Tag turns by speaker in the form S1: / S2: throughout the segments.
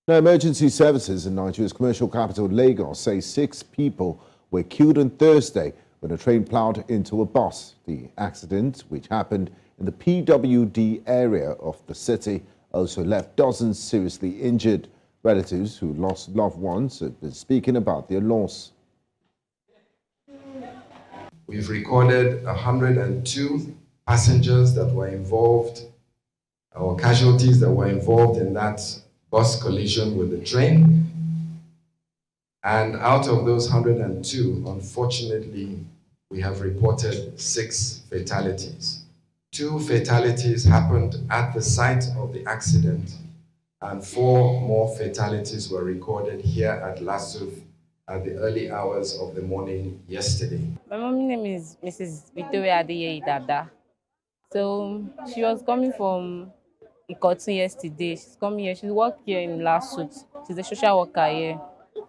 S1: Now, emergency services in Nigeria's commercial capital, Lagos, say 6 people were killed on Thursday when a train ploughed into a bus. The accident, which happened in the PWD area of the city, also left dozens seriously injured. Relatives who lost loved ones have been speaking about their loss.
S2: We've recorded 102 passengers that were involved, or casualties that were involved in that bus collision with the train. And out of those 102, unfortunately, we have reported 6 fatalities. 2 fatalities happened at the site of the accident, and 4 more fatalities were recorded here at Lasuf at the early hours of the morning yesterday.
S3: My mom's name is Mrs. Victoria Adeyeye Dada. So she was coming from Ikotu yesterday. She's coming here. She's working here in Lasut. She's a social worker here.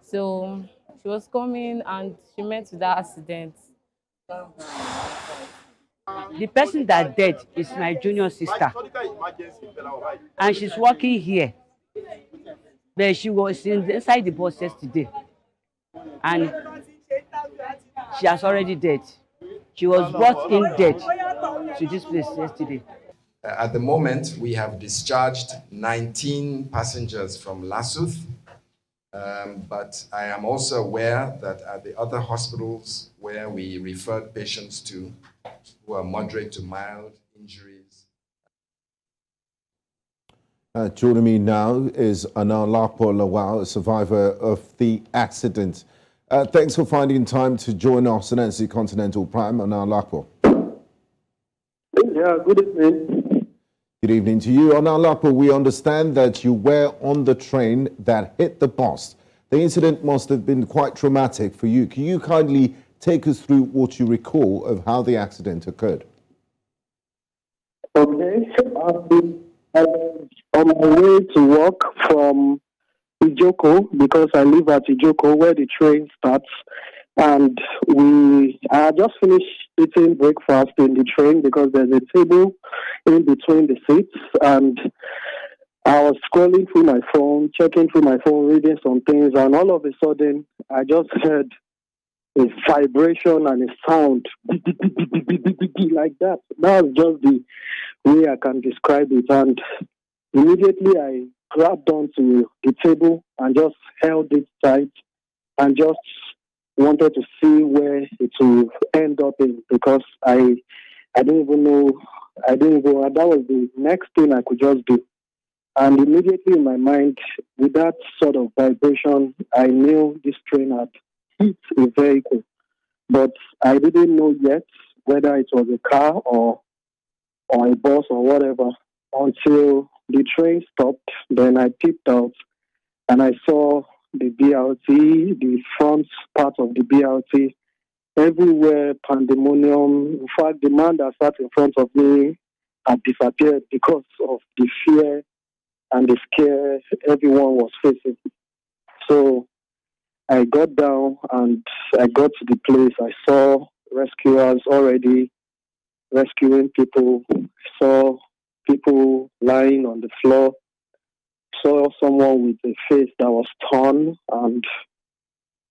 S3: So she was coming and she met with that accident.
S4: The person that died is my junior sister, and she's working here. But she was inside the bus yesterday, and she has already dead. She was brought in dead to this place yesterday.
S2: At the moment, we have discharged 19 passengers from Lasuf, but I am also aware that at the other hospitals where we referred patients to who are moderate to mild injuries.
S1: Joining me now is Onaolapo Lawal, a survivor of the accident. Thanks for finding time to join us on NC Continental Prime, Onaolapo.
S5: Yeah, good evening.
S1: Good evening to you. Onaolapo, we understand that you were on the train that hit the bus. The incident must have been quite traumatic for you. Can you kindly take us through what you recall of how the accident occurred?
S5: Okay, I've been on my way to work from Ijoko because I live at Ijoko where the train starts. And I just finished eating breakfast in the train because there's a table in between the seats. And I was scrolling through my phone, checking through my phone, reading some things. And all of a sudden, I just heard a vibration and a sound like that. That was just the way I can describe it. And immediately I grabbed onto the table and just held it tight and just wanted to see where it will end up in because I didn't even know. That was the next thing I could just do. And immediately in my mind, with that sort of vibration, I knew this train had hit a vehicle. But I didn't know yet whether it was a car or a bus or whatever until the train stopped. Then I peeped out and I saw the BRT, the front part of the BRT, everywhere pandemonium. In fact, the man that sat in front of me had disappeared because of the fear and the scare everyone was facing. So I got down and I got to the place. I saw rescuers already rescuing people. I saw people lying on the floor. Saw someone with a face that was torn, and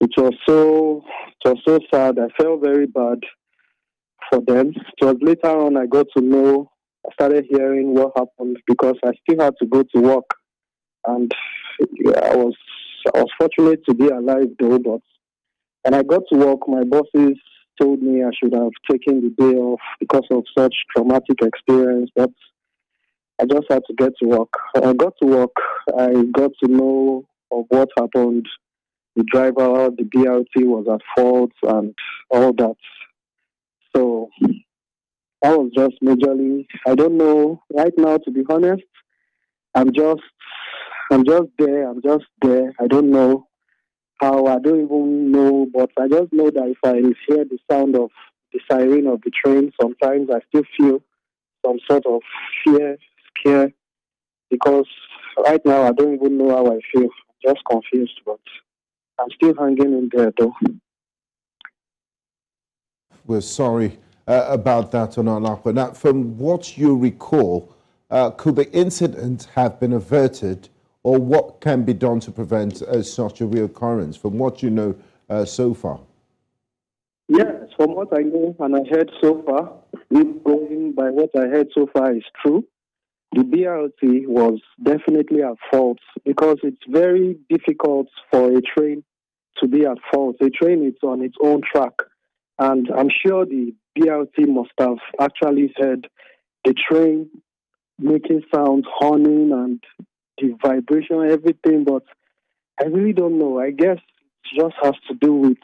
S5: it was so sad. I felt very bad for them. It was later on I got to know. I started hearing what happened because I still had to go to work, and I was fortunate to be alive though. But when I got to work, my bosses told me I should have taken the day off because of such traumatic experience. But I just had to get to work. I got to work. I got to know of what happened. The driver, the BRT was at fault and all that. So that was just majorly. I don't know right now, to be honest. I'm just there. I don't know how. I don't even know, but I just know that if I hear the sound of the siren of the train, sometimes I still feel some sort of fear, scare, because right now I don't even know how I feel. I'm just confused, but I'm still hanging in there though.
S1: We're sorry about that, Onaolapo. Now, from what you recall, could the incident have been averted or what can be done to prevent such a reoccurrence from what you know so far?
S5: Yes, from what I know and I heard so far, if going by what I heard so far is true, the BRT was definitely at fault because it's very difficult for a train to be at fault. A train is on its own track, and I'm sure the BRT must have actually heard the train making sounds, horning, and the vibration, everything, but I really don't know. I guess it just has to do with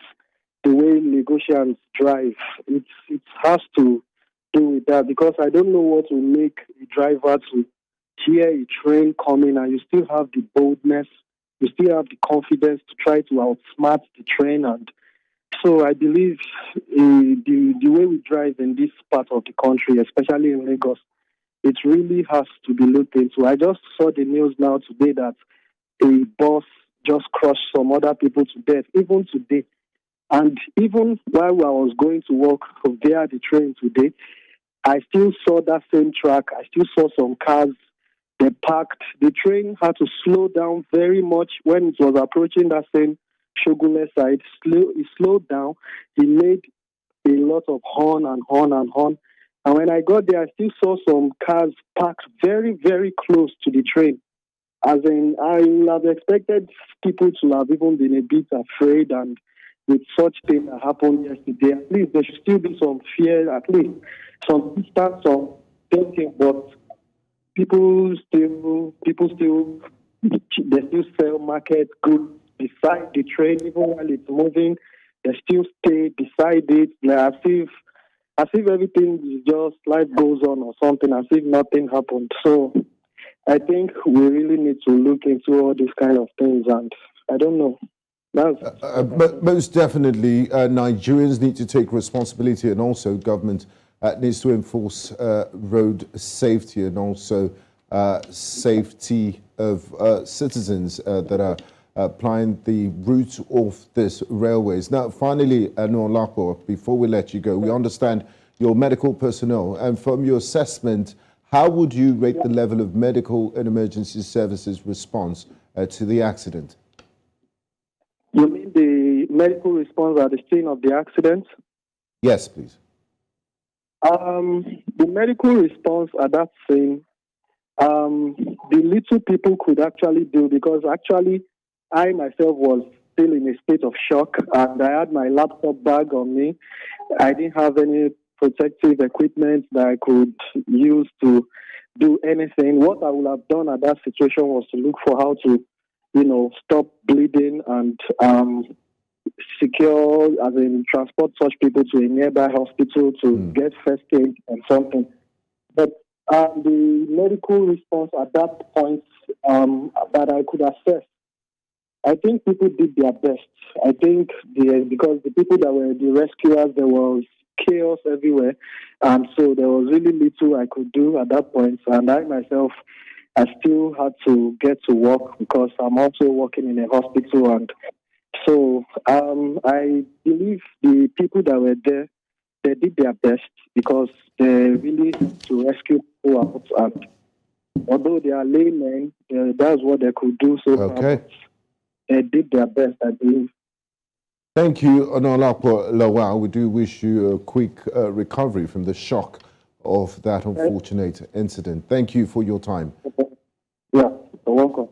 S5: the way Lagosians drive. It has to do with that because I don't know what will make a driver to hear a train coming and you still have the boldness, you still have the confidence to try to outsmart the train. And so I believe the way we drive in this part of the country, especially in Lagos, it really has to be looked into. I just saw the news now today that a bus just crushed some other people to death, even today. And even while I was going to work via the train today, I still saw that same track. I still saw some cars. They parked. The train had to slow down very much when it was approaching that same Shogule side. It slowed down. He made a lot of horn and horn and horn. And when I got there, I still saw some cars parked very, very close to the train. As in, I would have expected people to have even been a bit afraid, and with such thing that happened yesterday, at least there should still be some fear, at least some distance, some thinking, but people still, they still sell market goods beside the train, even while it's moving, they still stay beside it, as if everything is just life goes on or something, as if nothing happened. So I think we really need to look into all these kind of things, and I don't know.
S1: But most definitely, Nigerians need to take responsibility, and also government needs to enforce road safety and also safety of citizens that are applying the route of this railways. Now, finally, Onaolapo, before we let you go, we understand your medical personnel, and from your assessment, how would you rate the level of medical and emergency services response to the accident?
S5: You mean the medical response at the scene of the accident?
S1: Yes, please.
S5: The medical response at that scene, the little people could actually do, because actually I myself was still in a state of shock and I had my laptop bag on me. I didn't have any protective equipment that I could use to do anything. What I would have done at that situation was to look for how to, stop bleeding and secure, as in transport such people to a nearby hospital to get first aid and something. But the medical response at that point that I could assess, I think people did their best. I think because the people that were the rescuers, there was chaos everywhere, and so there was really little I could do at that point. And I myself, I still had to get to work because I'm also working in a hospital, and so I believe the people that were there, they did their best because they really had to rescue people out. And although they are laymen, that's what they could do so far. They did their best, I believe.
S1: Thank you, Onaolapo Lawal. We do wish you a quick recovery from the shock of that unfortunate incident. Thank you for your time.
S5: Yeah, you're welcome.